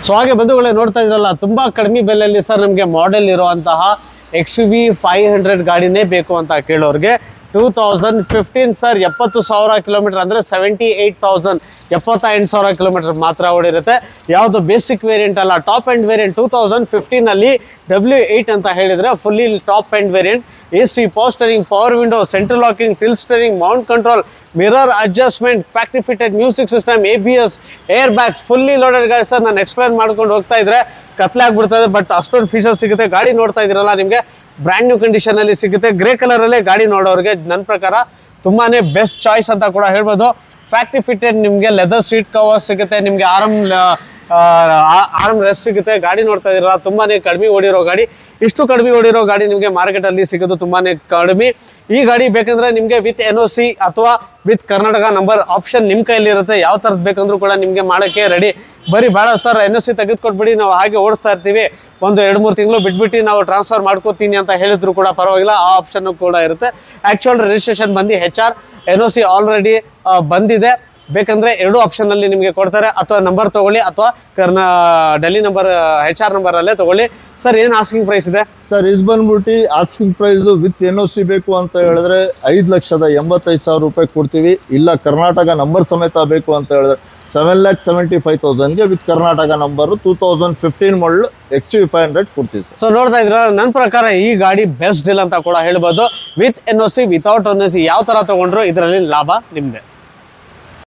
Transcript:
So ಹಾಗೆ ಬಂಧುಗಳೇ ನೋಡ್ತಾ ಇದ್ರಲ್ಲ, ತುಂಬಾ ಕಡಿಮೆ ಬೆಲೆಯಲ್ಲಿ ಸರ್ ನಮಗೆ ಮಾಡೆಲ್ ಇರುವಂತಹ XUV 500 ಗಾಡಿನೇ ಬೇಕು ಅಂತ ಕೇಳೋರಿಗೆ 2015 ಸರ್ 70,000 ಕಿಲೋಮೀಟರ್ ಅಂದರೆ 78,000 78,000 ಕಿಲೋಮೀಟರ್ ಮಾತ್ರ ಓಡಿರುತ್ತೆ. ಯಾವುದು ಬೇಸಿಕ್ ವೇರಿಯಂಟ್ ಅಲ್ಲ, ಟಾಪ್ ಎಂಡ್ ವೇರಿಯಂಟ್. 2015 ಅಲ್ಲಿ W8 ಅಂತ ಹೇಳಿದ್ರೆ fully top end variant. AC, power steering, power window, central locking, till steering, Mount control, mirror adjustment, factory fitted music system, ABS, air bags, fully loaded ಗಾಡಿ sir. ನಾನು explain ಮಾಡ್ಕೊಂಡು ಹೋಗ್ತಾ ಇದ್ರೆ ಕತ್ಲೆ ಆಗ್ಬಿಡ್ತದೆ, ಬಟ್ ಅಷ್ಟೊಂದು ಫೀಚರ್ಸ್ ಸಿಗುತ್ತೆ. ಗಾಡಿ ನೋಡ್ತಾ ಇದ್ದೀರಲ್ಲ, ನಿಮಗೆ ಬ್ರ್ಯಾಂಡ್ ನ್ಯೂ ಕಂಡೀಷನ್ ಅಲ್ಲಿ ಸಿಗುತ್ತೆ. ಗ್ರೇ ಕಲರ್ ಅಲ್ಲೇ ಗಾಡಿ ನೋಡೋರಿಗೆ ನನ್ನ ಪ್ರಕಾರ ತುಂಬಾನೇ ಬೆಸ್ಟ್ ಚಾಯ್ಸ್ ಅಂತ ಕೂಡ ಹೇಳ್ಬೋದು. ಫ್ಯಾಕ್ಟ್ರಿ ಫಿಟೆಡ್ ನಿಮಗೆ ಲೆದರ್ ಸೀಟ್ ಕವರ್ ಸಿಗುತ್ತೆ, ನಿಮಗೆ ಆರಾಮ್ ರೆಸ್ಟ್ ಸಿಗುತ್ತೆ. ಗಾಡಿ ನೋಡ್ತಾ ಇದ್ದೀರಲ್ಲ, ತುಂಬಾನೇ ಕಡಿಮೆ ಓಡಿರೋ ಗಾಡಿ. ಇಷ್ಟು ಕಡಿಮೆ ಓಡಿರೋ ಗಾಡಿ ನಿಮಗೆ ಮಾರ್ಕೆಟ್ ಅಲ್ಲಿ ಸಿಗೋದು ತುಂಬಾನೇ ಕಡಿಮೆ. ಈ ಗಾಡಿ ಬೇಕಂದ್ರೆ ನಿಮಗೆ ವಿತ್ NOC ಅಥವಾ ವಿತ್ ಕರ್ನಾಟಕ ನಂಬರ್ ಆಪ್ಷನ್ ನಿಮ್ಮ ಕೈಯಲ್ಲಿ ಇರುತ್ತೆ. ಯಾವ ಥರದ್ದು ಬೇಕಂದ್ರೂ ಕೂಡ ನಿಮಗೆ ಮಾಡೋಕ್ಕೆ ರೆಡಿ. ಬರೀ ಬೇಡ ಸರ್ NOC ತೆಗೆದುಕೊಟ್ಬಿಡಿ, ನಾವು ಹಾಗೆ ಓಡಿಸ್ತಾ ಇರ್ತೀವಿ, ಒಂದು 2-3 ತಿಂಗಳು ಬಿಟ್ಬಿಟ್ಟು ನಾವು ಟ್ರಾನ್ಸ್ಫರ್ ಮಾಡ್ಕೋತೀನಿ ಅಂತ ಹೇಳಿದ್ರು ಕೂಡ ಪರವಾಗಿಲ್ಲ, ಆ ಆಪ್ಷನ್ ಕೂಡ ಇರುತ್ತೆ. ಆ್ಯಕ್ಚುಯಲ್ ರಿಜಿಸ್ಟ್ರೇಷನ್ ಬಂದು HR, NOC ಆಲ್ರೆಡಿ ಬಂದಿದೆ. ಬೇಕಂದ್ರೆ ಎರಡು ಆಪ್ಷನ್ ಅಲ್ಲಿ ನಿಮಗೆ ಕೊಡ್ತಾರೆ. ಅಥವಾ ನಂಬರ್ ತಗೊಳ್ಳಿ ಅಥವಾ ಡೆಲ್ಲಿ ನಂಬರ್ HR ನಂಬರ್ ಅಲ್ಲೇ ತಗೊಳ್ಳಿ. ಸರ್ ಏನು ಆಸ್ಕಿಂಗ್ ಪ್ರೈಸ್ ಇದೆ ಸರ್? ಇದು ಬಂದ್ಬಿಟ್ಟು ಆಸ್ಕಿಂಗ್ ಪ್ರೈಸ್ ವಿತ್ NOC ಬೇಕು ಅಂತ ಹೇಳಿದ್ರೆ 5,85,000 ರೂಪಾಯಿ ಕೊಡ್ತೀವಿ. ಇಲ್ಲ ಕರ್ನಾಟಕ ನಂಬರ್ ಸಮೇತ ಬೇಕು ಅಂತ ಹೇಳಿದ್ರೆ 7,75,000ಗೆ with Karnataka number 2015 model XUV 500 ಕೊಡ್ತೀವಿ ಸರ್. ಸೊ ನೋಡ್ತಾ ಇದ್ರ ನನ್ನ ಪ್ರಕಾರ ಈ ಗಾಡಿ ಬೆಸ್ಟ್ ಡೀಲ್ ಅಂತ ಕೂಡ ಹೇಳ್ಬೋದು. ವಿತ್ NOC, ವಿತೌಟ್ NOC ಯಾವ ತರ ತಗೊಂಡ್ರು ಇದರಲ್ಲಿ ಲಾಭ ನಿಮ್ದೆ.